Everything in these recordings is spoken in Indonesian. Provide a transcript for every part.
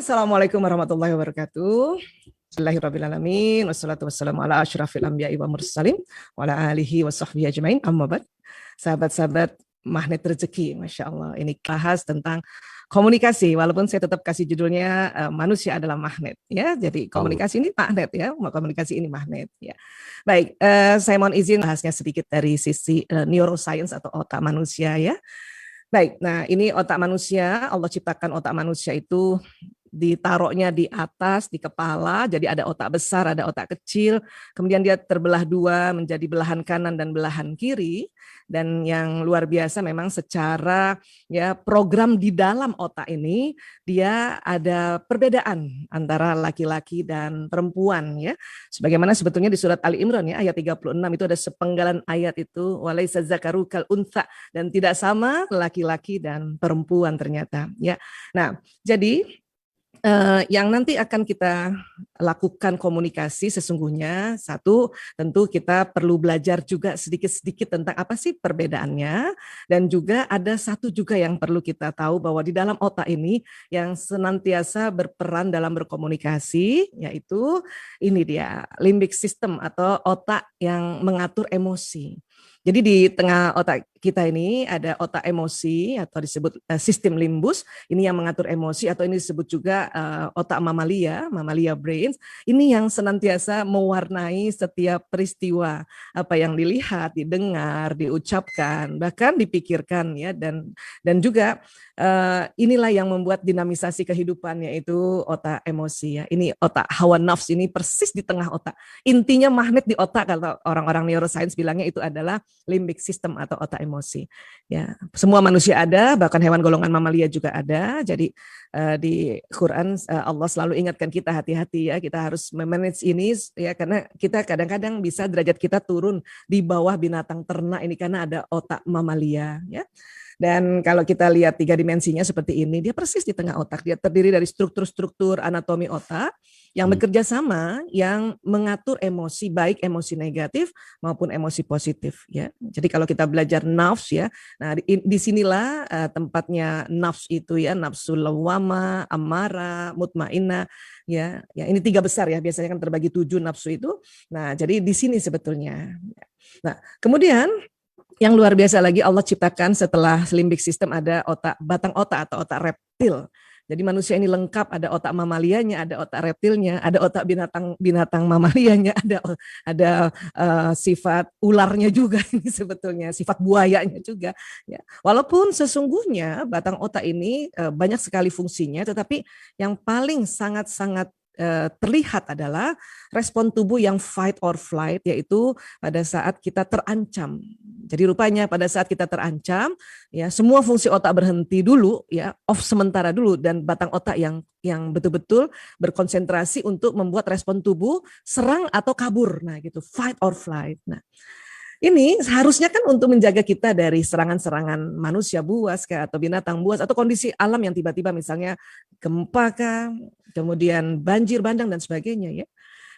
Assalamualaikum warahmatullahi wabarakatuh. Bismillahirrahmanirrahim. Wassalatu wassalamu ala asyrafil anbiya'i wa mursalin wa ala alihi wa sahbihi ajmain. Amma ba'd. Sahabat-sahabat magnet rezeki, Masya Allah. Ini bahas tentang komunikasi, walaupun saya tetap kasih judulnya manusia adalah magnet. Ya, jadi komunikasi ini magnet ya, komunikasi ini magnet. Ya. Baik, saya mohon izin bahasnya sedikit dari sisi neuroscience atau otak manusia ya. Baik, nah ini otak manusia, Allah ciptakan otak manusia itu ditaruhnya di atas, di kepala, jadi ada otak besar, ada otak kecil, kemudian dia terbelah dua menjadi belahan kanan dan belahan kiri, dan yang luar biasa memang secara ya program di dalam otak ini, dia ada perbedaan antara laki-laki dan perempuan ya, sebagaimana sebetulnya di surat Ali Imran ya, ayat 36 itu ada sepenggalan ayat itu, walaisa zakaru kal untha, dan tidak sama laki-laki dan perempuan ternyata ya. Nah, jadi yang nanti akan kita lakukan komunikasi sesungguhnya satu, tentu kita perlu belajar juga sedikit-sedikit tentang apa sih perbedaannya, dan juga ada satu juga yang perlu kita tahu bahwa di dalam otak ini yang senantiasa berperan dalam berkomunikasi, yaitu ini dia limbic system atau otak yang mengatur emosi. Jadi di tengah otak kita ini ada otak emosi atau disebut sistem limbus, ini yang mengatur emosi, atau ini disebut juga otak mamalia brains, ini yang senantiasa mewarnai setiap peristiwa, apa yang dilihat, didengar, diucapkan, bahkan dipikirkan ya, dan juga inilah yang membuat dinamisasi kehidupan, yaitu otak emosi ya. Ini otak hawa nafs, ini persis di tengah otak. Intinya magnet di otak, kalau orang-orang neuroscience bilangnya itu adalah limbic system atau otak emosi. Ya, semua manusia ada, bahkan hewan golongan mamalia juga ada. Jadi di Quran Allah selalu ingatkan kita hati-hati ya, kita harus memanage ini ya, karena kita kadang-kadang bisa derajat kita turun di bawah binatang ternak ini karena ada otak mamalia ya. Dan kalau kita lihat tiga dimensinya seperti ini, dia persis di tengah otak. Dia terdiri dari struktur-struktur anatomi otak yang bekerja sama, yang mengatur emosi, baik emosi negatif maupun emosi positif. Ya. Jadi kalau kita belajar nafs ya, nah di sinilah tempatnya nafs itu ya, nafsul lawwama, ammara, mutmainah. Ya, ini tiga besar ya, biasanya kan terbagi 7 nafsu itu. Nah, jadi di sini sebetulnya. Nah, kemudian yang luar biasa lagi, Allah ciptakan setelah limbic system ada otak, batang otak atau otak reptil. Jadi manusia ini lengkap, ada otak mamalianya, ada otak reptilnya, ada otak binatang mamalianya, ada sifat ularnya juga ini sebetulnya, sifat buayanya juga. Ya. Walaupun sesungguhnya batang otak ini banyak sekali fungsinya, tetapi yang paling sangat-sangat terlihat adalah respon tubuh yang fight or flight, yaitu pada saat kita terancam. Jadi rupanya pada saat kita terancam, ya semua fungsi otak berhenti dulu, ya off sementara dulu, dan batang otak yang betul-betul berkonsentrasi untuk membuat respon tubuh serang atau kabur. Nah gitu, fight or flight. Nah ini seharusnya kan untuk menjaga kita dari serangan-serangan manusia buas atau binatang buas atau kondisi alam yang tiba-tiba misalnya gempa kah, kemudian banjir bandang dan sebagainya ya.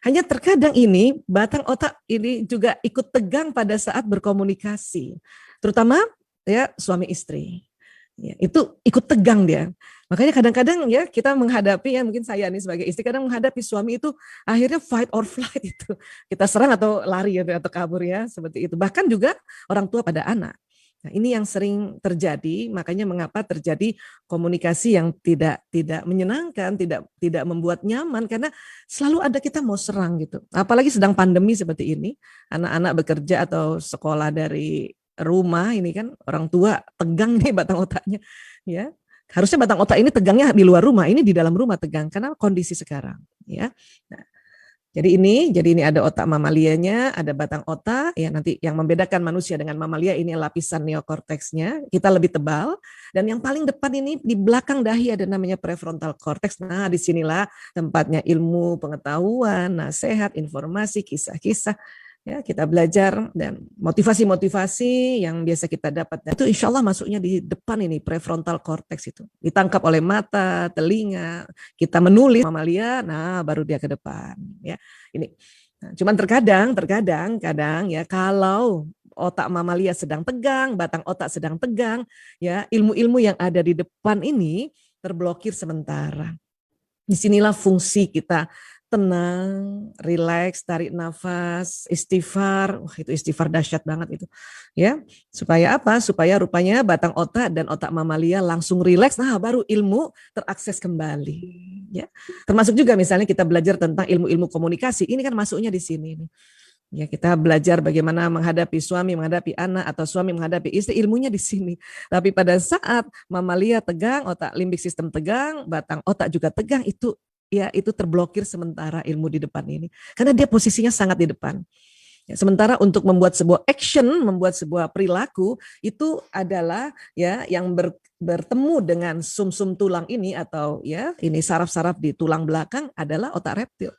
Hanya terkadang ini batang otak ini juga ikut tegang pada saat berkomunikasi, terutama ya suami istri. Ya, itu ikut tegang dia. Makanya kadang-kadang ya kita menghadapi, ya mungkin saya nih sebagai istri kadang menghadapi suami itu akhirnya fight or flight itu. Kita serang atau lari atau kabur ya, seperti itu. Bahkan juga orang tua pada anak. Nah, ini yang sering terjadi, makanya mengapa terjadi komunikasi yang tidak menyenangkan, tidak membuat nyaman, karena selalu ada kita mau serang gitu. Apalagi sedang pandemi seperti ini, anak-anak bekerja atau sekolah dari rumah, ini kan orang tua tegang nih batang otaknya ya. Harusnya batang otak ini tegangnya di luar rumah, ini di dalam rumah tegang karena kondisi sekarang ya. Nah, jadi ini ada otak mamalianya, ada batang otak ya, nanti yang membedakan manusia dengan mamalia ini lapisan neokorteksnya, kita lebih tebal, dan yang paling depan ini di belakang dahi ada namanya prefrontal cortex. Nah, disinilah tempatnya ilmu, pengetahuan, nasihat, informasi, kisah-kisah. Ya, kita belajar dan motivasi-motivasi yang biasa kita dapat. Dan itu insya Allah masuknya di depan ini, prefrontal cortex itu. Ditangkap oleh mata, telinga, kita menulis mamalia, nah baru dia ke depan. Ya, ini. Nah, cuman kadang ya kalau otak mamalia sedang tegang, batang otak sedang tegang, ya ilmu-ilmu yang ada di depan ini terblokir sementara. Disinilah fungsi kita tenang, rileks, tarik nafas, istighfar. Wah, itu istighfar dahsyat banget itu. Ya, supaya apa? Supaya rupanya batang otak dan otak mamalia langsung rileks. Nah, baru ilmu terakses kembali. Ya, termasuk juga misalnya kita belajar tentang ilmu-ilmu komunikasi. Ini kan masuknya di sini. Ya, kita belajar bagaimana menghadapi suami, menghadapi anak, atau suami menghadapi istri, ilmunya di sini. Tapi pada saat mamalia tegang, otak limbik sistem tegang, batang otak juga tegang, itu ya itu terblokir sementara ilmu di depan ini. Karena dia posisinya sangat di depan. Ya, sementara untuk membuat sebuah action, membuat sebuah perilaku itu adalah ya yang bertemu dengan sumsum tulang ini atau ya ini saraf-saraf di tulang belakang adalah otak reptil.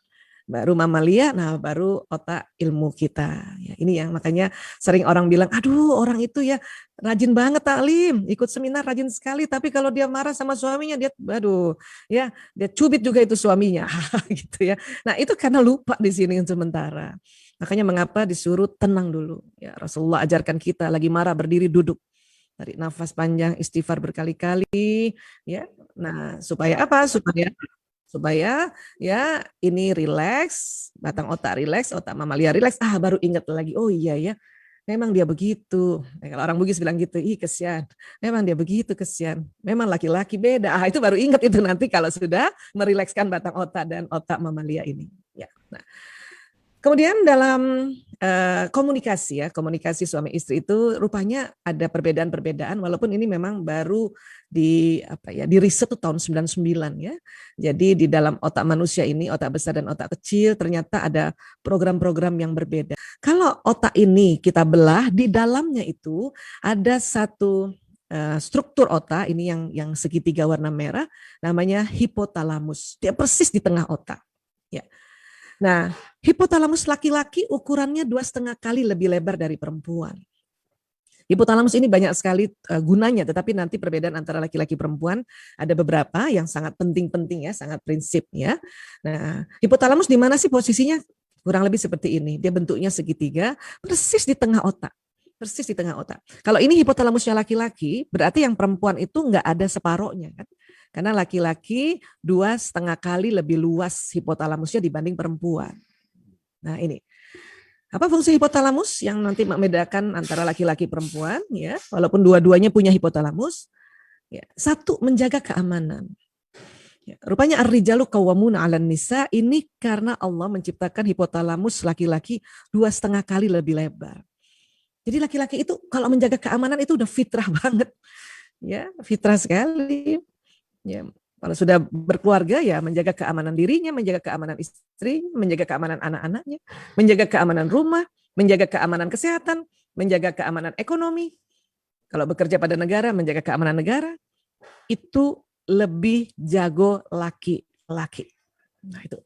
Baru mamalia, nah baru otak ilmu kita. Ya, ini yang makanya sering orang bilang, aduh orang itu ya rajin banget taklim, ikut seminar rajin sekali, tapi kalau dia marah sama suaminya, dia, aduh, ya dia cubit juga itu suaminya, gitu ya. Nah itu karena lupa di sini sementara. Makanya mengapa disuruh tenang dulu. Ya Rasulullah ajarkan kita lagi marah berdiri duduk, tarik nafas panjang, istighfar berkali-kali, ya. Nah supaya apa? Supaya ya ini rileks, batang otak rileks, otak mamalia rileks, baru ingat lagi, oh iya ya, memang dia begitu. Kalau orang Bugis bilang gitu, ih kesian, memang dia begitu kesian, memang laki-laki beda. Itu baru ingat itu nanti kalau sudah merilekskan batang otak dan otak mamalia ini. Ya. Nah, kemudian dalam komunikasi ya, komunikasi suami istri itu rupanya ada perbedaan-perbedaan walaupun ini memang baru di riset tuh tahun 99 ya. Jadi di dalam otak manusia ini, otak besar dan otak kecil ternyata ada program-program yang berbeda. Kalau otak ini kita belah, di dalamnya itu ada satu struktur otak ini yang segitiga warna merah namanya hipotalamus. Dia persis di tengah otak. Ya. Nah, hipotalamus laki-laki ukurannya 2,5 kali lebih lebar dari perempuan. Hipotalamus ini banyak sekali gunanya, tetapi nanti perbedaan antara laki-laki perempuan ada beberapa yang sangat penting-penting ya, sangat prinsip ya. Nah, hipotalamus di mana sih posisinya? Kurang lebih seperti ini. Dia bentuknya segitiga, persis di tengah otak. Persis di tengah otak. Kalau ini hipotalamusnya laki-laki, berarti yang perempuan itu nggak ada separohnya kan? Karena laki-laki 2,5 kali lebih luas hipotalamusnya dibanding perempuan. Nah ini, apa fungsi hipotalamus yang nanti membedakan antara laki-laki perempuan? Ya, walaupun dua-duanya punya hipotalamus. Ya, satu, menjaga keamanan. Ya, rupanya ar-rijalu qawwamuna 'alan nisa ini karena Allah menciptakan hipotalamus laki-laki 2,5 kali lebih lebar. Jadi laki-laki itu kalau menjaga keamanan itu udah fitrah banget. Ya, fitrah sekali. Ya, kalau sudah berkeluarga ya menjaga keamanan dirinya, menjaga keamanan istri, menjaga keamanan anak-anaknya, menjaga keamanan rumah, menjaga keamanan kesehatan, menjaga keamanan ekonomi. Kalau bekerja pada negara, menjaga keamanan negara, itu lebih jago laki-laki. Nah itu.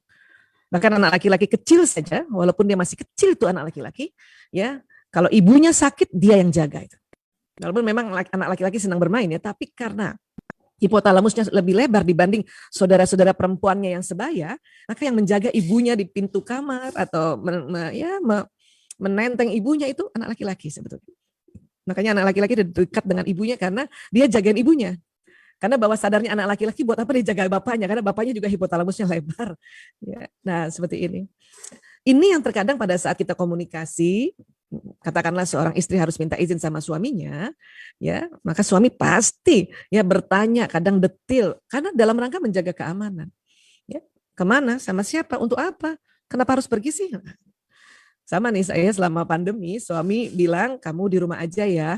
Bahkan anak laki-laki kecil saja, walaupun dia masih kecil itu anak laki-laki, ya kalau ibunya sakit dia yang jaga itu. Walaupun memang anak laki-laki senang bermain ya, tapi karena hipotalamusnya lebih lebar dibanding saudara-saudara perempuannya yang sebaya, maka yang menjaga ibunya di pintu kamar atau menenteng ibunya itu anak laki-laki sebetulnya. Makanya anak laki-laki dekat dengan ibunya karena dia jagain ibunya. Karena bawah sadarnya anak laki-laki buat apa dia jaga bapaknya, karena bapaknya juga hipotalamusnya lebar. Ya, nah seperti ini. Ini yang terkadang pada saat kita komunikasi, katakanlah seorang istri harus minta izin sama suaminya, ya maka suami pasti ya bertanya, kadang detil, karena dalam rangka menjaga keamanan. Ya, kemana, sama siapa, untuk apa, kenapa harus pergi sih? Sama nih saya selama pandemi, suami bilang kamu di rumah aja ya.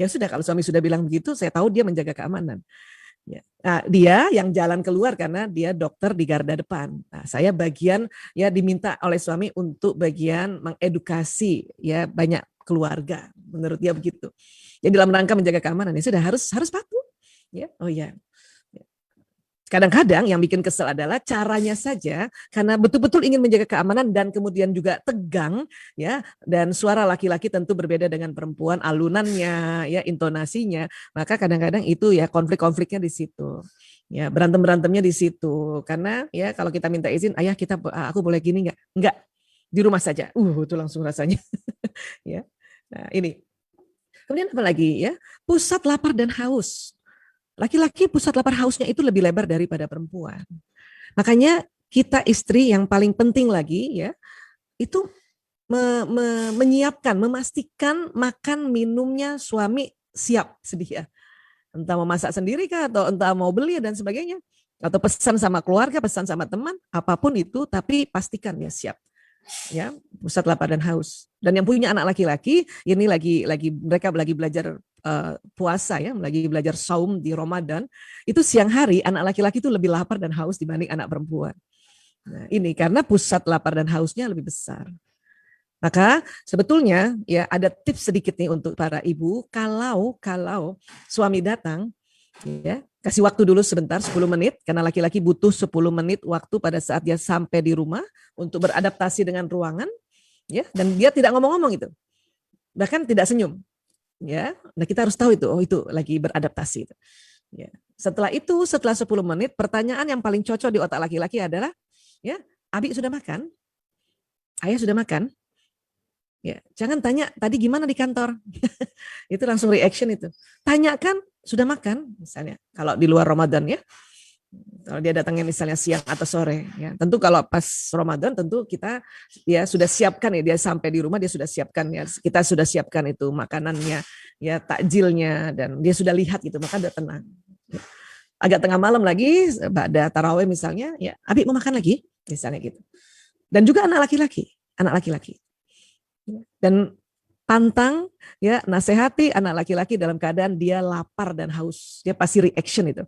Ya sudah, kalau suami sudah bilang begitu, saya tahu dia menjaga keamanan. Ya. Nah, dia yang jalan keluar karena dia dokter di garda depan. Nah, saya bagian ya diminta oleh suami untuk bagian mengedukasi ya banyak keluarga. Menurut dia begitu. Jadi dalam rangka menjaga keamanan ya sudah harus patuh. Ya, oh ya. Kadang-kadang yang bikin kesel adalah caranya saja karena betul-betul ingin menjaga keamanan dan kemudian juga tegang ya, dan suara laki-laki tentu berbeda dengan perempuan, alunannya ya, intonasinya, maka kadang-kadang itu ya konflik-konfliknya di situ. Ya, berantem-berantemnya di situ. Karena ya kalau kita minta izin, ayah aku boleh gini enggak? Enggak. Di rumah saja. Itu langsung rasanya. Ya. Nah, ini. Kemudian apa lagi ya? Pusat lapar dan haus. laki-laki pusat lapar hausnya itu lebih lebar daripada perempuan. Makanya kita istri yang paling penting lagi ya, itu menyiapkan, memastikan makan minumnya suami siap sedia. Entah mau masak sendiri kah, atau entah mau beli dan sebagainya. Atau pesan sama keluarga, pesan sama teman, apapun itu, tapi pastikan ya siap. Ya, pusat lapar dan haus. Dan yang punya anak laki-laki, ini mereka lagi belajar puasa ya, lagi belajar saum di Ramadan. Itu siang hari anak laki-laki itu lebih lapar dan haus dibanding anak perempuan. Nah, ini karena pusat lapar dan hausnya lebih besar. Maka sebetulnya ya ada tips sedikit nih untuk para ibu, kalau suami datang ya, kasih waktu dulu sebentar 10 menit karena laki-laki butuh 10 menit waktu pada saat dia sampai di rumah untuk beradaptasi dengan ruangan ya, dan dia tidak ngomong-ngomong itu. Bahkan tidak senyum. Ya. Nah, kita harus tahu itu, oh itu lagi beradaptasi itu. Ya. Setelah 10 menit pertanyaan yang paling cocok di otak laki-laki adalah ya, Abi sudah makan? Ayah sudah makan? Ya, jangan tanya tadi gimana di kantor. Itu langsung reaction itu. Tanyakan sudah makan misalnya. Kalau di luar Ramadan ya. Kalau dia datangnya misalnya siang atau sore ya. Tentu kalau pas Ramadan tentu kita ya sudah siapkan ya, dia sampai di rumah dia sudah siapkan ya. Kita sudah siapkan itu makanannya ya, takjilnya, dan dia sudah lihat gitu, maka udah tenang. Agak tengah malam lagi ada tarawih misalnya ya, Abi mau makan lagi misalnya gitu. Dan juga anak laki-laki. Dan pantang ya, nasihati anak laki-laki dalam keadaan dia lapar dan haus, dia pasti reaction itu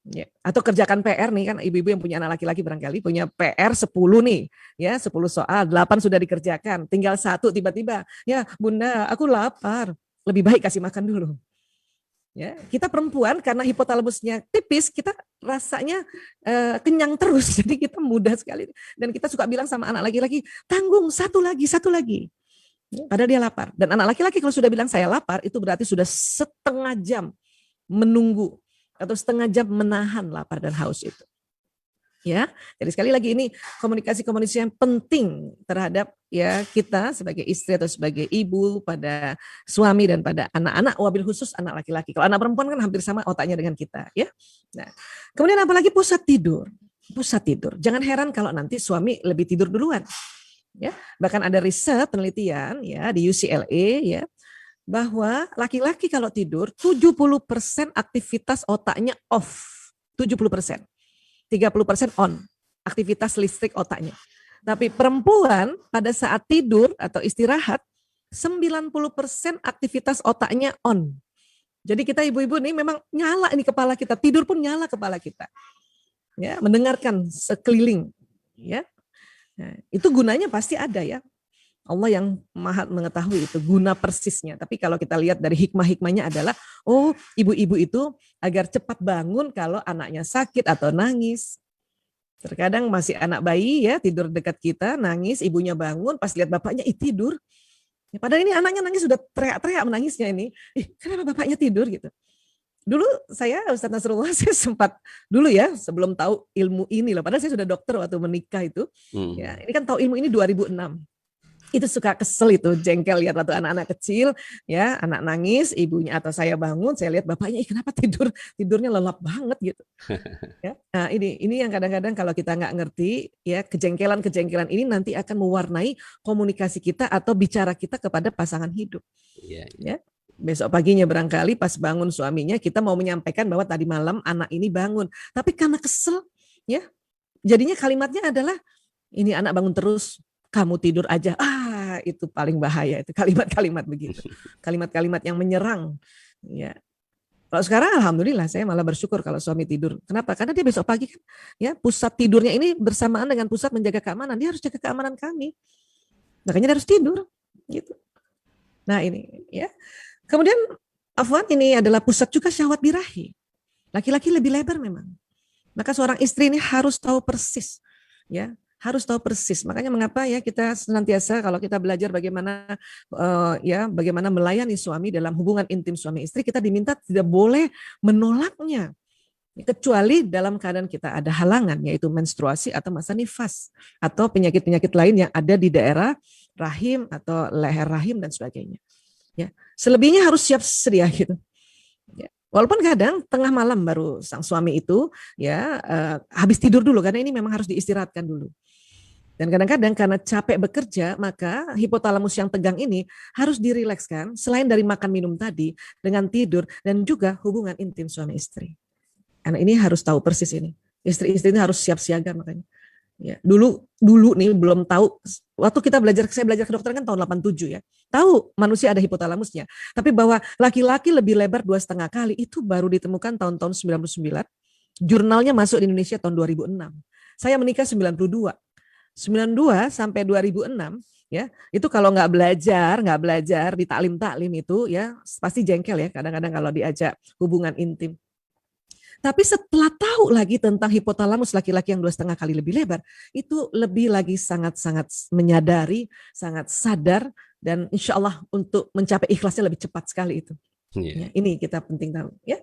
ya. Atau kerjakan PR nih, kan ibu-ibu yang punya anak laki-laki barangkali punya PR 10 nih ya, 10 soal, 8 sudah dikerjakan, tinggal 1 tiba-tiba ya, Bunda aku lapar, lebih baik kasih makan dulu ya. Kita perempuan karena hipotalamusnya tipis, kita rasanya kenyang terus, jadi kita mudah sekali, dan kita suka bilang sama anak laki-laki, tanggung satu lagi. Padahal dia lapar. Dan anak laki-laki kalau sudah bilang saya lapar, itu berarti sudah setengah jam menunggu atau setengah jam menahan lapar dan haus itu. Ya, jadi sekali lagi ini komunikasi yang penting terhadap ya kita sebagai istri atau sebagai ibu pada suami dan pada anak-anak, wabil khusus anak laki-laki. Kalau anak perempuan kan hampir sama otaknya dengan kita, ya. Nah, kemudian apalagi pusat tidur. Jangan heran kalau nanti suami lebih tidur duluan. Ya, bahkan ada riset penelitian ya di UCLA ya, bahwa laki-laki kalau tidur 70% aktivitas otaknya off, 70%. 30% on, aktivitas listrik otaknya. Tapi perempuan pada saat tidur atau istirahat 90% aktivitas otaknya on. Jadi kita ibu-ibu nih memang nyala ini kepala kita, tidur pun nyala kepala kita. Ya, mendengarkan sekeliling ya. Nah, itu gunanya pasti ada ya. Allah yang maha mengetahui itu guna persisnya. Tapi kalau kita lihat dari hikmah-hikmahnya adalah, oh ibu-ibu itu agar cepat bangun kalau anaknya sakit atau nangis. Terkadang masih anak bayi ya, tidur dekat kita, nangis, ibunya bangun, pas lihat bapaknya, tidur. Ya, padahal ini anaknya nangis, sudah teriak-teriak menangisnya ini. Kenapa bapaknya tidur gitu. Dulu saya, Ustaz Nasrullah, saya sempat dulu ya, sebelum tahu ilmu ini loh, padahal saya sudah dokter waktu menikah itu. Ya, ini kan tahu ilmu ini 2006. Itu suka kesel itu, jengkel lihat waktu anak-anak kecil, ya, anak nangis, ibunya atau saya bangun, saya lihat bapaknya, kenapa tidurnya lelap banget gitu. Ya, nah ini yang kadang-kadang kalau kita nggak ngerti, ya kejengkelan ini nanti akan mewarnai komunikasi kita atau bicara kita kepada pasangan hidup. Ya. Besok paginya barangkali pas bangun suaminya, kita mau menyampaikan bahwa tadi malam anak ini bangun, tapi karena kesel, ya, jadinya kalimatnya adalah ini anak bangun terus, kamu tidur aja. Itu paling bahaya itu kalimat-kalimat begitu, kalimat-kalimat yang menyerang. Ya, kalau sekarang alhamdulillah saya malah bersyukur kalau suami tidur. Kenapa? Karena dia besok pagi kan, ya pusat tidurnya ini bersamaan dengan pusat menjaga keamanan. Dia harus jaga keamanan kami, makanya dia harus tidur, gitu. Nah ini, ya. Kemudian afwan, ini adalah pusat juga syahwat birahi. Laki-laki lebih lebar memang. Maka seorang istri ini harus tahu persis, ya, harus tahu persis. Makanya mengapa ya kita senantiasa kalau kita belajar bagaimana bagaimana melayani suami dalam hubungan intim suami istri, kita diminta tidak boleh menolaknya. Kecuali dalam keadaan kita ada halangan, yaitu menstruasi atau masa nifas atau penyakit-penyakit lain yang ada di daerah rahim atau leher rahim dan sebagainya. Ya, selebihnya harus siap sedia gitu. Ya. Walaupun kadang tengah malam baru sang suami itu ya habis tidur dulu karena ini memang harus diistirahatkan dulu. Dan kadang-kadang karena capek bekerja, maka hipotalamus yang tegang ini harus dirilekskan selain dari makan minum tadi, dengan tidur dan juga hubungan intim suami istri. Karena ini harus tahu persis ini. Istri-istri ini harus siap siaga makanya. Ya, dulu nih belum tahu. Waktu saya belajar kedokteran kan tahun 87 ya. Tahu manusia ada hipotalamusnya. Tapi bahwa laki-laki lebih lebar 2,5 kali itu baru ditemukan tahun-tahun 99. Jurnalnya masuk di Indonesia tahun 2006. Saya menikah 92 sampai 2006 ya, itu kalau nggak belajar di taklim itu ya pasti jengkel ya kadang-kadang kalau diajak hubungan intim. Tapi setelah tahu lagi tentang hipotalamus laki-laki yang 2,5 kali lebih lebar, itu lebih lagi sangat-sangat menyadari, sangat sadar, dan insya Allah untuk mencapai ikhlasnya lebih cepat sekali itu. Ya, ini kita penting tahu ya.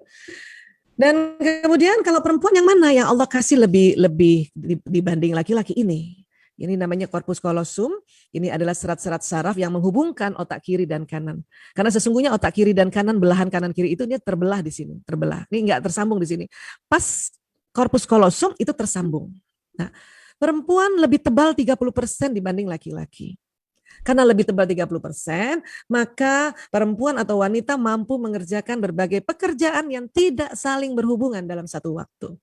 Dan kemudian kalau perempuan yang mana yang Allah kasih lebih dibanding laki-laki ini? Ini namanya corpus callosum. Ini adalah serat-serat saraf yang menghubungkan otak kiri dan kanan. Karena sesungguhnya otak kiri dan kanan, belahan kanan kiri itu dia terbelah di sini, terbelah. Ini enggak tersambung di sini. Pas corpus callosum itu tersambung. Nah, perempuan lebih tebal 30% dibanding laki-laki. Karena lebih tebal 30%, maka perempuan atau wanita mampu mengerjakan berbagai pekerjaan yang tidak saling berhubungan dalam satu waktu.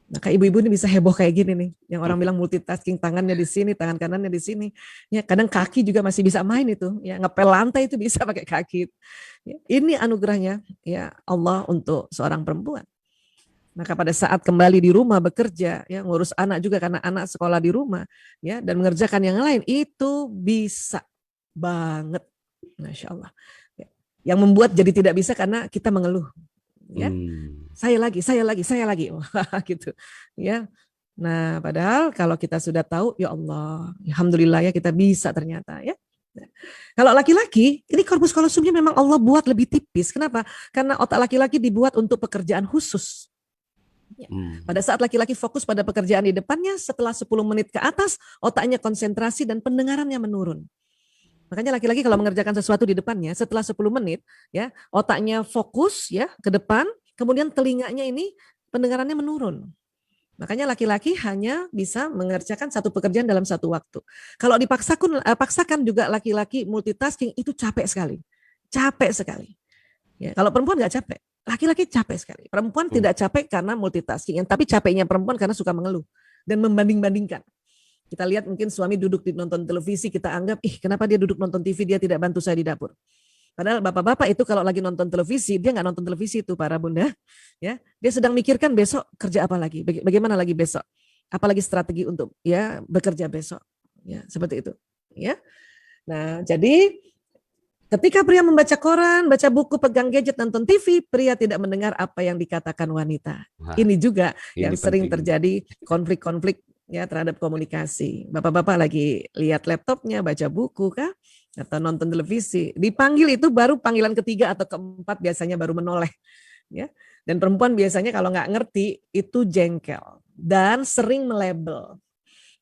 Maka ibu-ibu ini bisa heboh kayak gini nih, yang orang bilang multitasking, tangannya di sini, tangan kanannya di sini. Ya, kadang kaki juga masih bisa main itu, ya ngepel lantai itu bisa pakai kaki. Ya, ini anugerahnya ya Allah untuk seorang perempuan. Maka pada saat kembali di rumah bekerja, ya ngurus anak juga karena anak sekolah di rumah, ya dan mengerjakan yang lain itu bisa banget, Masya Allah. Ya, yang membuat jadi tidak bisa karena kita mengeluh. Ya, saya lagi, gitu, ya. Nah, padahal kalau kita sudah tahu, ya Allah, alhamdulillah ya kita bisa ternyata, ya. Nah, kalau laki-laki, ini corpus callosumnya memang Allah buat lebih tipis. Kenapa? Karena otak laki-laki dibuat untuk pekerjaan khusus. Ya. Pada saat laki-laki fokus pada pekerjaan di depannya, setelah 10 menit ke atas, otaknya konsentrasi dan pendengarannya menurun. Makanya laki-laki kalau mengerjakan sesuatu di depannya setelah 10 menit ya, otaknya fokus ya ke depan, kemudian telinganya ini pendengarannya menurun. Makanya laki-laki hanya bisa mengerjakan satu pekerjaan dalam satu waktu. Kalau paksakan juga laki-laki multitasking itu capek sekali. Capek sekali. Ya, kalau perempuan nggak capek, laki-laki capek sekali. Perempuan tidak capek karena multitasking, tapi capeknya perempuan karena suka mengeluh dan membanding-bandingkan. Kita lihat mungkin suami duduk di nonton televisi, kita anggap, kenapa dia duduk nonton TV, dia tidak bantu saya di dapur. Padahal bapak-bapak itu kalau lagi nonton televisi, dia nggak nonton televisi itu para bunda. Ya, dia sedang mikirkan besok kerja apa lagi, bagaimana lagi besok. Apalagi strategi untuk ya bekerja besok. Ya, seperti itu. Ya. Nah, jadi ketika pria membaca koran, baca buku, pegang gadget, nonton TV, pria tidak mendengar apa yang dikatakan wanita. Wah, ini juga yang sering terjadi konflik-konflik ya terhadap komunikasi. Bapak-bapak lagi lihat laptopnya, baca buku kah, atau nonton televisi. Dipanggil itu baru panggilan ketiga atau keempat biasanya baru menoleh. Ya. Dan perempuan biasanya kalau nggak ngerti itu jengkel dan sering melabel.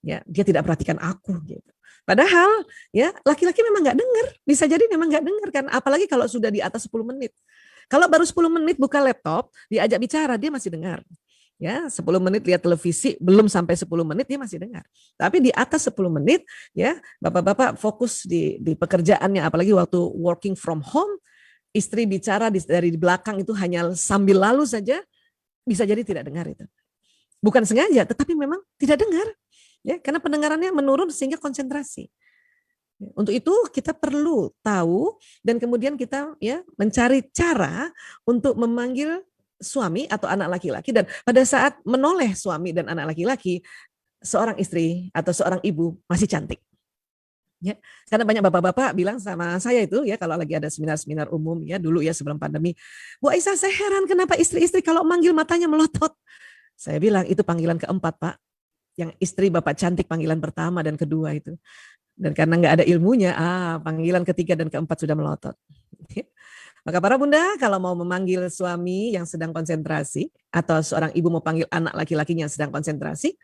Ya, dia tidak perhatikan aku gitu. Padahal ya laki-laki memang nggak dengar, bisa jadi memang nggak dengar kan, apalagi kalau sudah di atas 10 menit. Kalau baru 10 menit buka laptop, diajak bicara dia masih dengar. Ya, 10 menit lihat televisi, belum sampai 10 menit dia masih dengar. Tapi di atas 10 menit ya, bapak-bapak fokus di pekerjaannya, apalagi waktu working from home, istri bicara dari belakang itu hanya sambil lalu saja, bisa jadi tidak dengar itu. Bukan sengaja, tetapi memang tidak dengar. Ya, karena pendengarannya menurun sehingga konsentrasi. Untuk itu kita perlu tahu dan kemudian kita ya mencari cara untuk memanggil suami atau anak laki-laki, dan pada saat menoleh suami dan anak laki-laki, seorang istri atau seorang ibu masih cantik. Ya, karena banyak bapak-bapak bilang sama saya itu ya kalau lagi ada seminar-seminar umum ya dulu ya sebelum pandemi, Bu Aisyah saya heran kenapa istri-istri kalau manggil matanya melotot. Saya bilang itu panggilan keempat Pak. Yang istri bapak cantik panggilan pertama dan kedua itu. Dan karena nggak ada ilmunya, panggilan ketiga dan keempat sudah melotot. Maka para bunda kalau mau memanggil suami yang sedang konsentrasi atau seorang ibu mau panggil anak laki-lakinya yang sedang konsentrasi,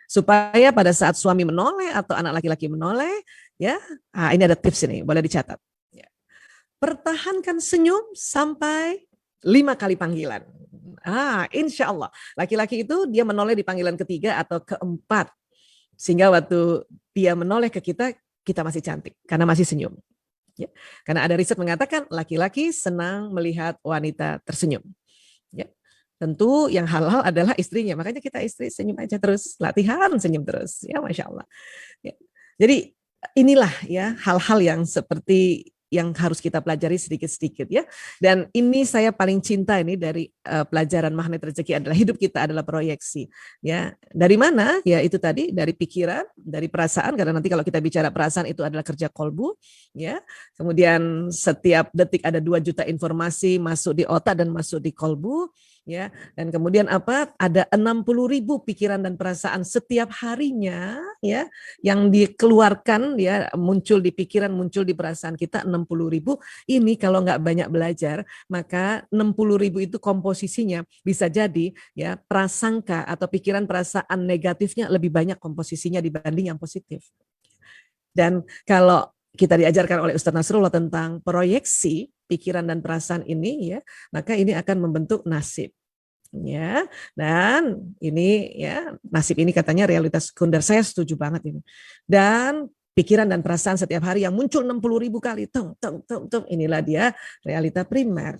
supaya pada saat suami menoleh atau anak laki-laki menoleh, ya, ini ada tips ini, boleh dicatat. Ya. Pertahankan senyum sampai 5 kali panggilan. Insya Allah. Laki-laki itu dia menoleh di panggilan ketiga atau keempat. Sehingga waktu dia menoleh ke kita, kita masih cantik karena masih senyum. Ya. Karena ada riset mengatakan laki-laki senang melihat wanita tersenyum. Ya. Tentu yang halal adalah istrinya. Makanya kita istri senyum aja terus, latihan senyum terus. Ya, Masya Allah. Ya. Jadi inilah ya hal-hal yang seperti yang harus kita pelajari sedikit-sedikit ya. Dan ini saya paling cinta ini dari pelajaran Magnet Rezeki adalah hidup kita adalah proyeksi. Ya, dari mana? Ya itu tadi dari pikiran, dari perasaan. Karena nanti kalau kita bicara perasaan itu adalah kerja kolbu. Ya, kemudian setiap detik ada 2 juta informasi masuk di otak dan masuk di kolbu. Ya, dan kemudian apa? Ada 60.000 pikiran dan perasaan setiap harinya, ya, yang dikeluarkan, ya, muncul di pikiran, muncul di perasaan kita 60.000. Ini kalau nggak banyak belajar, maka 60.000 itu komposisinya bisa jadi, ya, prasangka atau pikiran perasaan negatifnya lebih banyak komposisinya dibanding yang positif. Dan kalau kita diajarkan oleh Ustaz Nasrullah tentang proyeksi pikiran dan perasaan ini, ya, maka ini akan membentuk nasib. Ya, dan ini ya nasib ini katanya realitas sekunder. Saya setuju banget ini. Dan pikiran dan perasaan setiap hari yang muncul 60.000 kali, inilah dia realita primer.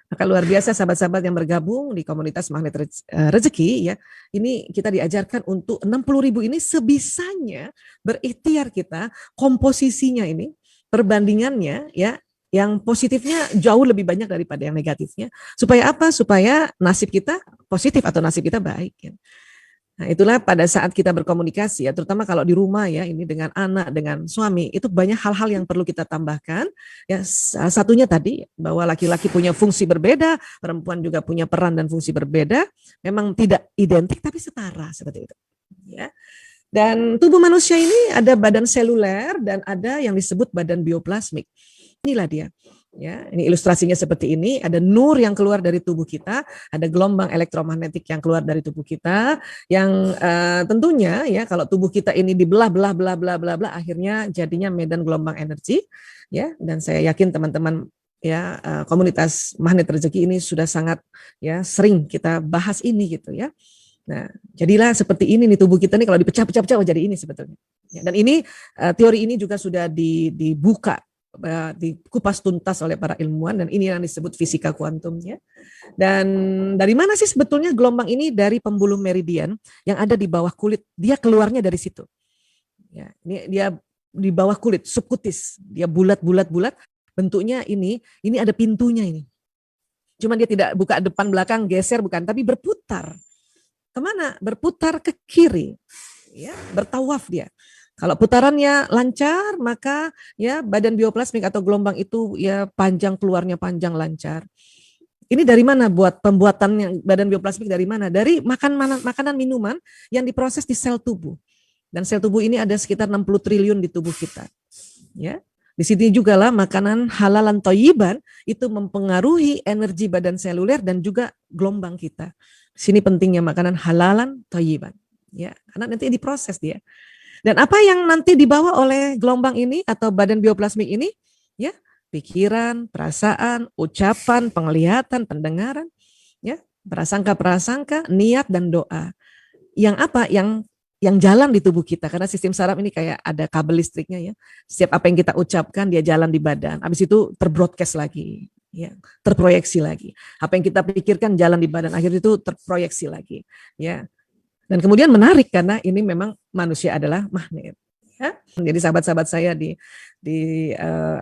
Maka luar biasa sahabat-sahabat yang bergabung di komunitas Magnet Rezeki ya. Ini kita diajarkan untuk 60.000 ini sebisanya berikhtiar kita komposisinya ini perbandingannya ya yang positifnya jauh lebih banyak daripada yang negatifnya. Supaya apa? Supaya nasib kita positif atau nasib kita baik ya. Nah, itulah pada saat kita berkomunikasi ya, terutama kalau di rumah ya, ini dengan anak, dengan suami, itu banyak hal-hal yang perlu kita tambahkan. Ya, salah satunya tadi bahwa laki-laki punya fungsi berbeda, perempuan juga punya peran dan fungsi berbeda, memang tidak identik tapi setara seperti itu. Ya. Dan tubuh manusia ini ada badan seluler dan ada yang disebut badan bioplasmik. Inilah dia. Ya, ini ilustrasinya seperti ini, ada nur yang keluar dari tubuh kita, ada gelombang elektromagnetik yang keluar dari tubuh kita, yang tentunya ya kalau tubuh kita ini dibelah-belah, akhirnya jadinya medan gelombang energi, ya. Dan saya yakin teman-teman ya komunitas Magnet Rezeki ini sudah sangat ya sering kita bahas ini gitu ya. Nah, jadilah seperti ini nih tubuh kita nih kalau dipecah-pecah jadi ini sebetulnya. Ya, dan ini teori ini juga sudah dibuka dikupas tuntas oleh para ilmuwan dan ini yang disebut fisika kuantum ya. Dan dari mana sih sebetulnya gelombang ini? Dari pembuluh meridian yang ada di bawah kulit. Dia keluarnya dari situ. Ya, ini dia di bawah kulit, subkutis. Dia bulat. Bentuknya ini ada pintunya ini. Cuma dia tidak buka depan belakang, geser bukan, tapi berputar. Kemana? Berputar ke kiri. Ya, bertawaf dia. Kalau putarannya lancar, maka ya badan bioplasmik atau gelombang itu ya panjang keluarnya panjang lancar. Ini dari mana buat pembuatan badan bioplasmik dari mana? Dari makanan minuman yang diproses di sel tubuh. Dan sel tubuh ini ada sekitar 60 triliun di tubuh kita. Ya. Di sini juga lah makanan halalan thayyiban itu mempengaruhi energi badan seluler dan juga gelombang kita. Di sini pentingnya makanan halalan thayyiban. Ya, karena nanti diproses dia. Dan apa yang nanti dibawa oleh gelombang ini atau badan bioplasmik ini? Ya, pikiran, perasaan, ucapan, penglihatan, pendengaran, ya, prasangka-prasangka, niat dan doa. Yang apa? Yang jalan di tubuh kita karena sistem saraf ini kayak ada kabel listriknya ya. Setiap apa yang kita ucapkan dia jalan di badan. Habis itu terbroadcast lagi, ya, terproyeksi lagi. Apa yang kita pikirkan jalan di badan, akhirnya itu terproyeksi lagi, ya. Dan kemudian menarik karena ini memang manusia adalah magnet. Ya. Jadi sahabat-sahabat saya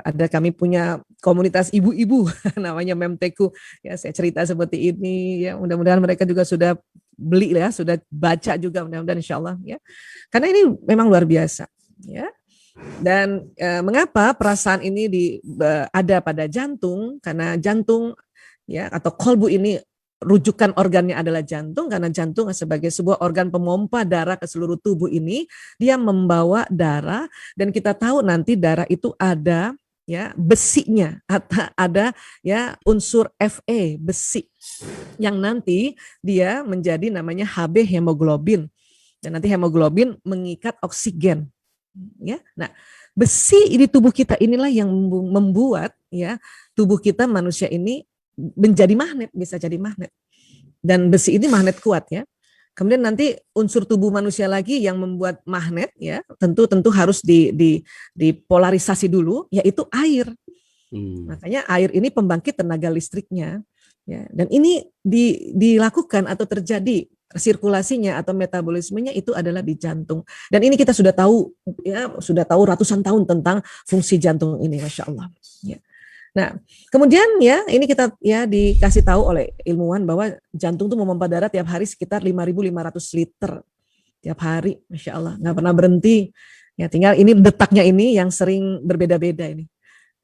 ada kami punya komunitas ibu-ibu namanya Memteku. Ya, saya cerita seperti ini. Ya, mudah-mudahan mereka juga sudah beli ya, sudah baca juga mudah-mudahan insyaallah ya. Karena ini memang luar biasa. Ya. Dan mengapa perasaan ini ada pada jantung? Karena jantung ya atau kolbu ini rujukan organnya adalah jantung karena jantung sebagai sebuah organ pemompa darah ke seluruh tubuh ini dia membawa darah dan kita tahu nanti darah itu ada ya besinya ada ya unsur Fe besi yang nanti dia menjadi namanya Hb hemoglobin dan nanti hemoglobin mengikat oksigen ya. Nah, besi di tubuh kita inilah yang membuat ya tubuh kita manusia ini menjadi magnet, bisa jadi magnet. Dan besi ini magnet kuat ya. Kemudian nanti unsur tubuh manusia lagi yang membuat magnet ya, tentu harus dipolarisasi dulu, yaitu air. Makanya air ini pembangkit tenaga listriknya. Ya, dan ini dilakukan atau terjadi sirkulasinya atau metabolismenya itu adalah di jantung. Dan ini kita sudah tahu ya, sudah tahu ratusan tahun tentang fungsi jantung ini, Masya Allah. Ya. Nah, kemudian ya ini kita ya dikasih tahu oleh ilmuwan bahwa jantung tuh memompa darah tiap hari sekitar 5.500 liter tiap hari, Masya Allah, nggak pernah berhenti. Ya tinggal ini detaknya ini yang sering berbeda-beda ini.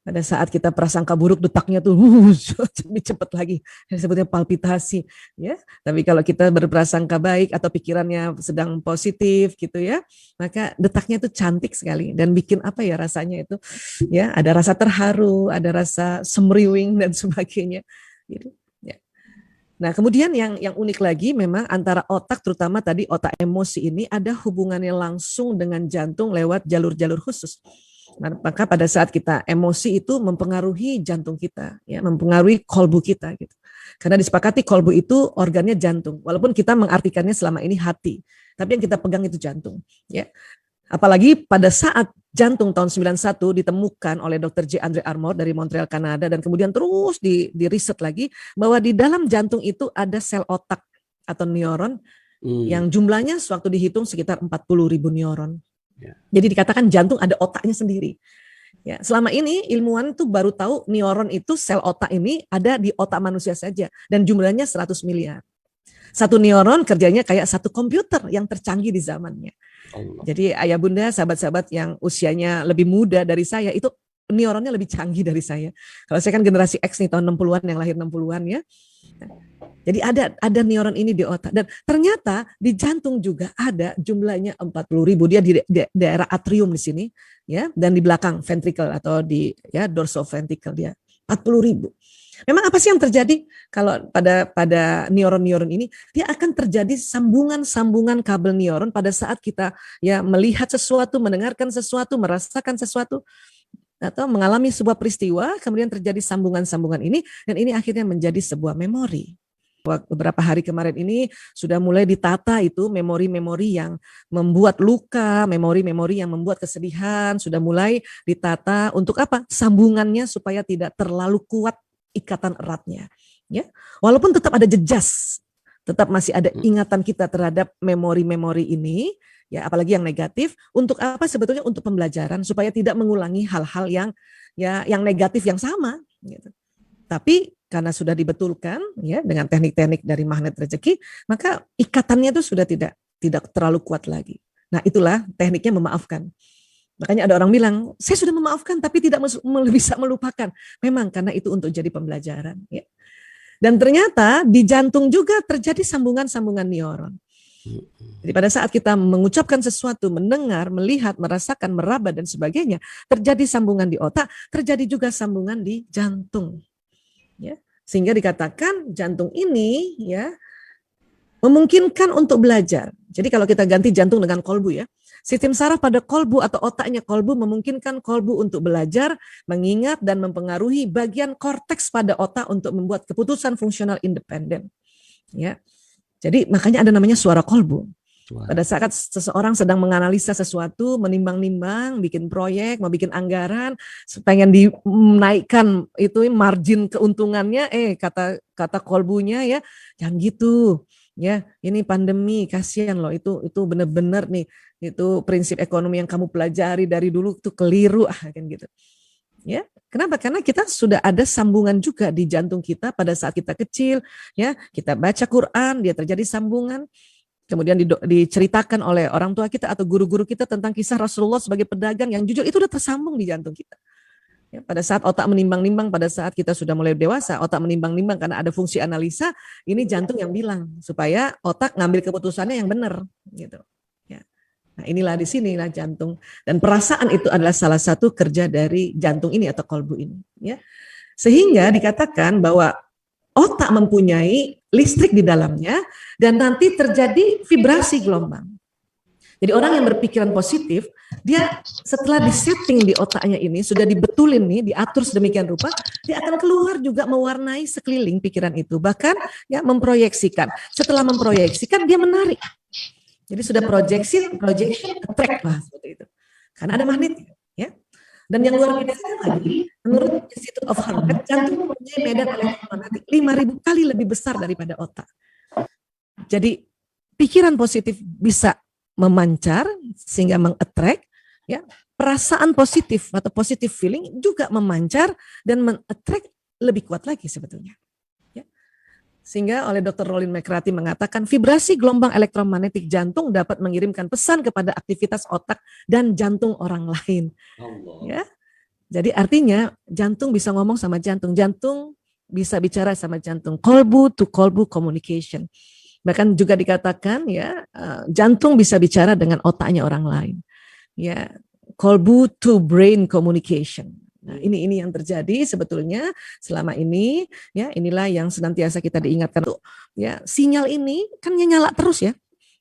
Pada saat kita prasangka buruk, detaknya tuh lebih cepat lagi, disebutnya palpitasi, ya. Tapi kalau kita berprasangka baik atau pikirannya sedang positif, gitu ya, maka detaknya itu cantik sekali dan bikin apa ya rasanya itu, ya, ada rasa terharu, ada rasa semriwing dan sebagainya, gitu. Ya. Nah, kemudian yang unik lagi, memang antara otak, terutama tadi otak emosi ini, ada hubungannya langsung dengan jantung lewat jalur-jalur khusus. Maka pada saat kita emosi itu mempengaruhi jantung kita, ya, mempengaruhi kolbu kita, gitu. Karena disepakati kolbu itu organnya jantung, walaupun kita mengartikannya selama ini hati, tapi yang kita pegang itu jantung, ya. Apalagi pada saat jantung tahun 91 ditemukan oleh Dr. J. Andre Armour dari Montreal, Kanada, dan kemudian terus di riset lagi bahwa di dalam jantung itu ada sel otak atau neuron yang jumlahnya sewaktu dihitung sekitar 40.000 neuron. Jadi dikatakan jantung ada otaknya sendiri. Ya, selama ini ilmuwan tuh baru tahu neuron itu, sel otak ini ada di otak manusia saja dan jumlahnya 100 miliar. Satu neuron kerjanya kayak satu komputer yang tercanggih di zamannya. Allah. Jadi ayah bunda, sahabat-sahabat yang usianya lebih muda dari saya itu neuronnya lebih canggih dari saya. Kalau saya kan generasi X nih, tahun 60-an, yang lahir 60-an ya. Jadi ada neuron ini di otak, dan ternyata di jantung juga ada jumlahnya 40.000. Dia di daerah atrium di sini, ya, dan di belakang ventricle atau di ya dorsoventricle dia 40.000. Memang apa sih yang terjadi kalau pada neuron-neuron ini? Dia akan terjadi sambungan-sambungan kabel neuron pada saat kita ya melihat sesuatu, mendengarkan sesuatu, merasakan sesuatu, atau mengalami sebuah peristiwa, kemudian terjadi sambungan-sambungan ini, dan ini akhirnya menjadi sebuah memori. Beberapa hari kemarin ini sudah mulai ditata itu memori-memori yang membuat luka, memori-memori yang membuat kesedihan, sudah mulai ditata untuk apa? Sambungannya supaya tidak terlalu kuat ikatan eratnya. Ya, walaupun tetap ada jejas, tetap masih ada ingatan kita terhadap memori-memori ini. Ya, apalagi yang negatif, untuk apa sebetulnya? Untuk pembelajaran supaya tidak mengulangi hal-hal yang negatif yang sama, gitu. Tapi karena sudah dibetulkan ya dengan teknik-teknik dari magnet rezeki, maka ikatannya itu sudah tidak terlalu kuat lagi. Nah, itulah tekniknya memaafkan. Makanya ada orang bilang, saya sudah memaafkan tapi tidak bisa melupakan. Memang karena itu untuk jadi pembelajaran, ya. Dan ternyata di jantung juga terjadi sambungan-sambungan neuron. Jadi pada saat kita mengucapkan sesuatu, mendengar, melihat, merasakan, meraba dan sebagainya, terjadi sambungan di otak, terjadi juga sambungan di jantung. Ya, sehingga dikatakan jantung ini ya memungkinkan untuk belajar. Jadi kalau kita ganti jantung dengan kolbu ya, sistem saraf pada kolbu atau otaknya kolbu memungkinkan kolbu untuk belajar, mengingat dan mempengaruhi bagian korteks pada otak untuk membuat keputusan fungsional independen. Ya, jadi makanya ada namanya suara kolbu. Pada saat seseorang sedang menganalisa sesuatu, menimbang-nimbang, bikin proyek, mau bikin anggaran, pengen dinaikkan itu margin keuntungannya, kata kolbunya ya, jangan gitu, ya, ini pandemi, kasihan loh, itu benar-benar nih, itu prinsip ekonomi yang kamu pelajari dari dulu itu keliru, kan gitu. Ya, kenapa? Karena kita sudah ada sambungan juga di jantung kita pada saat kita kecil, ya, kita baca Quran, dia terjadi sambungan. Kemudian diceritakan oleh orang tua kita atau guru-guru kita tentang kisah Rasulullah sebagai pedagang yang jujur, itu udah tersambung di jantung kita. Ya, pada saat otak menimbang-nimbang, pada saat kita sudah mulai dewasa, otak menimbang-nimbang karena ada fungsi analisa, ini jantung yang bilang supaya otak ngambil keputusannya yang benar, gitu. Ya. Nah, inilah di sinilah jantung, dan perasaan itu adalah salah satu kerja dari jantung ini atau kolbu ini. Ya. Sehingga dikatakan bahwa otak mempunyai listrik di dalamnya dan nanti terjadi vibrasi gelombang. Jadi orang yang berpikiran positif Dia setelah disetting di otaknya ini, sudah dibetulin nih, diatur sedemikian rupa, dia akan keluar juga mewarnai sekeliling pikiran itu. Bahkan ya memproyeksikan. Setelah memproyeksikan, dia menarik. Jadi sudah projection attract lah seperti itu. Karena ada magnet, ya. Dan yang luar biasa lagi, menurut Institute of Heart, jantung mempunyai medan elektromagnetik 5.000 kali lebih besar daripada otak. Jadi pikiran positif bisa memancar sehingga meng-attract, ya. Perasaan positif atau positive feeling juga memancar dan men-attract lebih kuat lagi sebetulnya. Ya. Sehingga oleh Dr. Rollin McCarthy mengatakan vibrasi gelombang elektromagnetik jantung dapat mengirimkan pesan kepada aktivitas otak dan jantung orang lain. Allah. Ya. Jadi artinya jantung bisa ngomong sama jantung, jantung bisa bicara sama jantung. Kolbu to kolbu communication. Bahkan juga dikatakan ya jantung bisa bicara dengan otaknya orang lain. Ya, kolbu to brain communication. Nah, ini yang terjadi sebetulnya selama ini, ya inilah yang senantiasa kita diingatkan. Ya, sinyal ini kan nyala terus ya,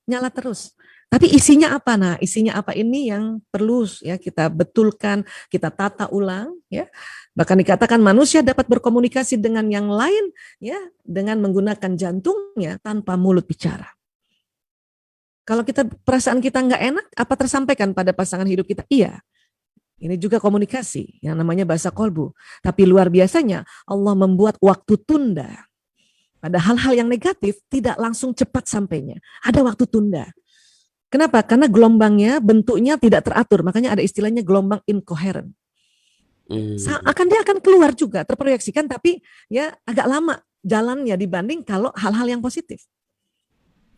nyala terus. Tapi isinya apa? Nah, isinya apa ini yang perlu ya kita betulkan, kita tata ulang, ya. Bahkan dikatakan manusia dapat berkomunikasi dengan yang lain, ya, dengan menggunakan jantungnya tanpa mulut bicara. Kalau kita perasaan kita nggak enak, apa tersampaikan pada pasangan hidup kita? Iya. Ini juga komunikasi yang namanya bahasa kolbu. Tapi luar biasanya Allah membuat waktu tunda. Pada hal-hal yang negatif tidak langsung cepat sampainya. Ada waktu tunda. Kenapa? Karena gelombangnya, bentuknya tidak teratur. Makanya ada istilahnya gelombang incoherent. Dia akan keluar juga, terproyeksikan, tapi ya agak lama jalannya dibanding kalau hal-hal yang positif.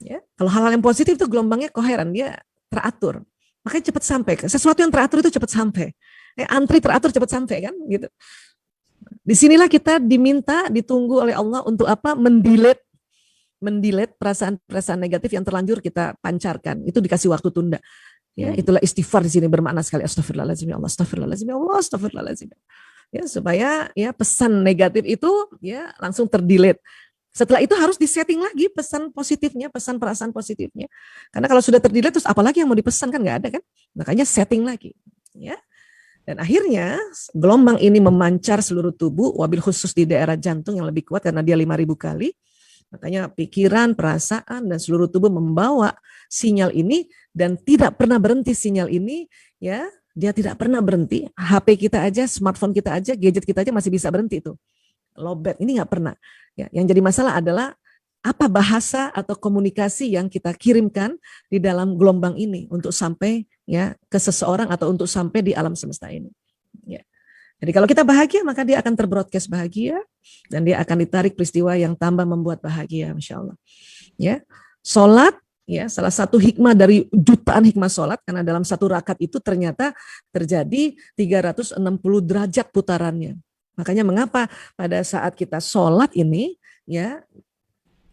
Ya, kalau hal-hal yang positif itu gelombangnya koheren, dia teratur. Makanya cepat sampai. Sesuatu yang teratur itu cepat sampai. Antri teratur cepat sampai kan, gitu. Disinilah kita diminta, ditunggu oleh Allah untuk apa? Mendelete perasaan-perasaan negatif yang terlanjur kita pancarkan. Itu dikasih waktu tunda. Ya, itulah istighfar di sini bermakna sekali. Astagfirullahaladzim ya Allah, astagfirullahaladzim ya Allah, astagfirullahaladzim. Ya, supaya ya pesan negatif itu ya langsung terdelete. Setelah itu harus disetting lagi pesan positifnya, pesan perasaan positifnya. Karena kalau sudah terdelete terus apalagi yang mau dipesan kan nggak ada kan? Makanya setting lagi. Ya. Dan akhirnya gelombang ini memancar seluruh tubuh, wabil khusus di daerah jantung yang lebih kuat karena dia 5.000 kali. Makanya pikiran, perasaan, dan seluruh tubuh membawa sinyal ini dan tidak pernah berhenti sinyal ini, ya dia tidak pernah berhenti. HP kita aja, smartphone kita aja, gadget kita aja masih bisa berhenti tuh. Lowbat ini nggak pernah. Ya, yang jadi masalah adalah apa bahasa atau komunikasi yang kita kirimkan di dalam gelombang ini untuk sampai ya ke seseorang atau untuk sampai di alam semesta ini. Ya. Jadi kalau kita bahagia maka dia akan terbroadcast bahagia dan dia akan ditarik peristiwa yang tambah membuat bahagia, Masya Allah. Ya, sholat ya salah satu hikmah dari jutaan hikmah sholat karena dalam satu rakaat itu ternyata terjadi 360 derajat putarannya. Makanya mengapa pada saat kita sholat ini ya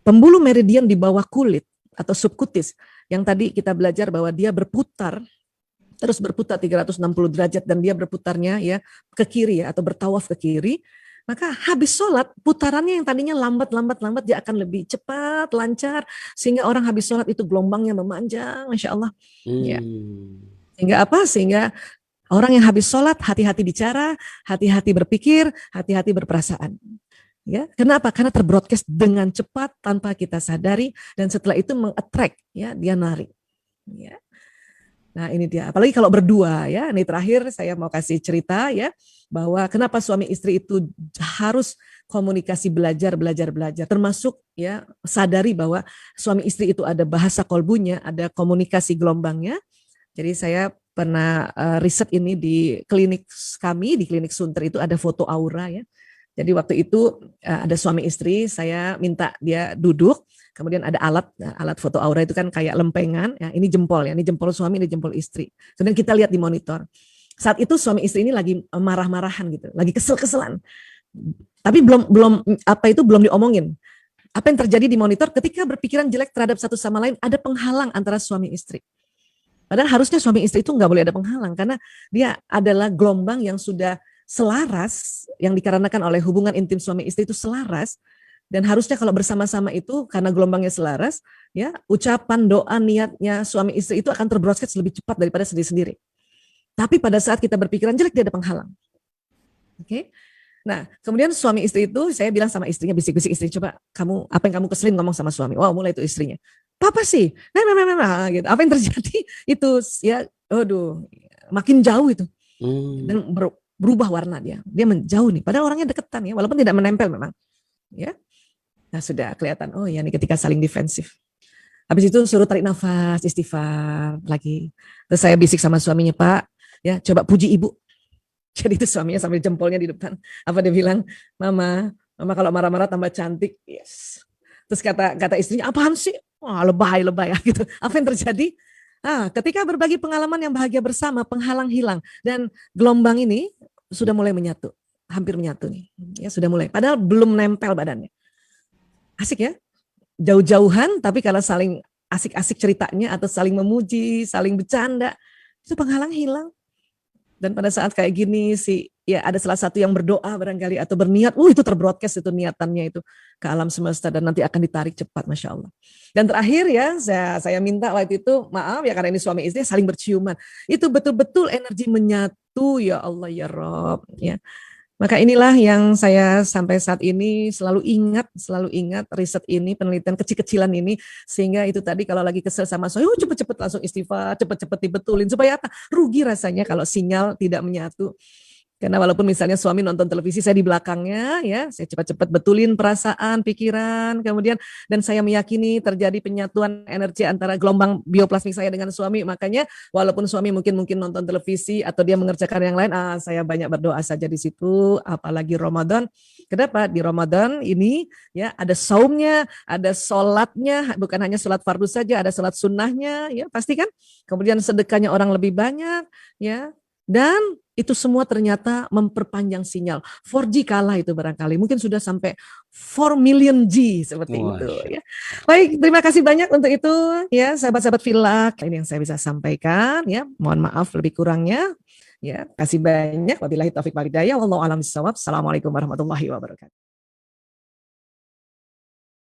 pembuluh meridian di bawah kulit atau subkutis yang tadi kita belajar bahwa dia berputar. Terus berputar 360 derajat dan dia berputarnya ya ke kiri ya atau bertawaf ke kiri, maka habis sholat putarannya yang tadinya lambat dia akan lebih cepat, lancar sehingga orang habis sholat itu gelombangnya memanjang, Masya Allah. Ya. Sehingga apa? Sehingga orang yang habis sholat hati-hati bicara, hati-hati berpikir, hati-hati berperasaan. Ya, kenapa? Karena terbroadcast dengan cepat tanpa kita sadari dan setelah itu meng-attract ya dia narik. Ya. Nah ini dia, apalagi kalau berdua ya, ini terakhir saya mau kasih cerita ya, bahwa kenapa suami istri itu harus komunikasi belajar, termasuk ya sadari bahwa suami istri itu ada bahasa kolbunya, ada komunikasi gelombangnya. Jadi saya pernah riset ini di klinik kami, di klinik Sunter itu ada foto aura ya. Jadi waktu itu ada suami istri, saya minta dia duduk, kemudian ada alat foto aura itu kan kayak lempengan, ya, ini jempol ya, ini jempol suami, ini jempol istri. Kemudian kita lihat di monitor. Saat itu suami istri ini lagi marah-marahan gitu, lagi kesel-keselan. Tapi belum diomongin. Apa yang terjadi di monitor ketika berpikiran jelek terhadap satu sama lain, ada penghalang antara suami istri. Padahal harusnya suami istri itu nggak boleh ada penghalang karena dia adalah gelombang yang sudah selaras, yang dikarenakan oleh hubungan intim suami istri itu selaras, dan harusnya kalau bersama-sama itu karena gelombangnya selaras, ya ucapan doa niatnya suami istri itu akan terbroadcast lebih cepat daripada sendiri-sendiri. Tapi pada saat kita berpikiran jelek, dia ada penghalang. Oke. Nah, kemudian suami istri itu, saya bilang sama istrinya, bisik-bisik istri, coba kamu, apa yang kamu keselin ngomong sama suami. Wow, mulai itu istrinya. Papa sih, nah, gitu. Apa yang terjadi itu ya, aduh, makin jauh itu. Dan berubah warna dia menjauh nih. Padahal orangnya deketan ya, walaupun tidak menempel memang. Ya, nah sudah kelihatan. Oh ya, nih ketika saling defensif. Habis itu suruh tarik nafas, istighfar lagi. Terus saya bisik sama suaminya, Pak, ya coba puji ibu. Jadi itu suaminya sambil jempolnya di depan. Apa dia bilang, Mama kalau marah-marah tambah cantik. Yes. Terus kata istrinya, apaan sih? Wah, lebay gitu. Apa yang terjadi? Ketika berbagi pengalaman yang bahagia bersama, penghalang hilang dan gelombang ini sudah mulai menyatu, hampir menyatu nih. Ya sudah mulai. Padahal belum nempel badannya. Asik ya? Jauh-jauhan, tapi kalau saling asik-asik ceritanya atau saling memuji, saling bercanda, itu penghalang hilang. Dan pada saat kayak gini sih, ya ada salah satu yang berdoa barangkali atau berniat, itu terbroadcast itu niatannya itu ke alam semesta dan nanti akan ditarik cepat, Masya Allah. Dan terakhir ya, saya minta waktu itu, maaf ya karena ini suami istri saling berciuman. Itu betul-betul energi menyatu, ya Allah ya Rob. Ya. Maka inilah yang saya sampai saat ini selalu ingat riset ini, penelitian kecil-kecilan ini, sehingga itu tadi kalau lagi kesel sama suami, cepet-cepet langsung istighfar, cepet-cepet dibetulin, supaya apa? Rugi rasanya kalau sinyal tidak menyatu. Karena walaupun misalnya suami nonton televisi, saya di belakangnya, ya, saya cepat-cepat betulin perasaan, pikiran, kemudian dan saya meyakini terjadi penyatuan energi antara gelombang bioplasmik saya dengan suami. Makanya walaupun suami mungkin nonton televisi atau dia mengerjakan yang lain, saya banyak berdoa saja di situ. Apalagi Ramadan. Kenapa? Di Ramadan ini ya ada saumnya, ada sholatnya, bukan hanya sholat fardu saja, ada sholat sunnahnya, ya pasti kan. Kemudian sedekahnya orang lebih banyak, ya. Dan itu semua ternyata memperpanjang sinyal. 4G kalah itu barangkali. Mungkin sudah sampai 4 million G seperti itu. Ya. Baik, terima kasih banyak untuk itu. Ya, sahabat-sahabat Filak. Ini yang saya bisa sampaikan. Ya, mohon maaf lebih kurangnya. Ya, kasih banyak. Wabillahi taufiq wal hidayah. Wallahu a'lam bishawab. Assalamualaikum warahmatullahi wabarakatuh.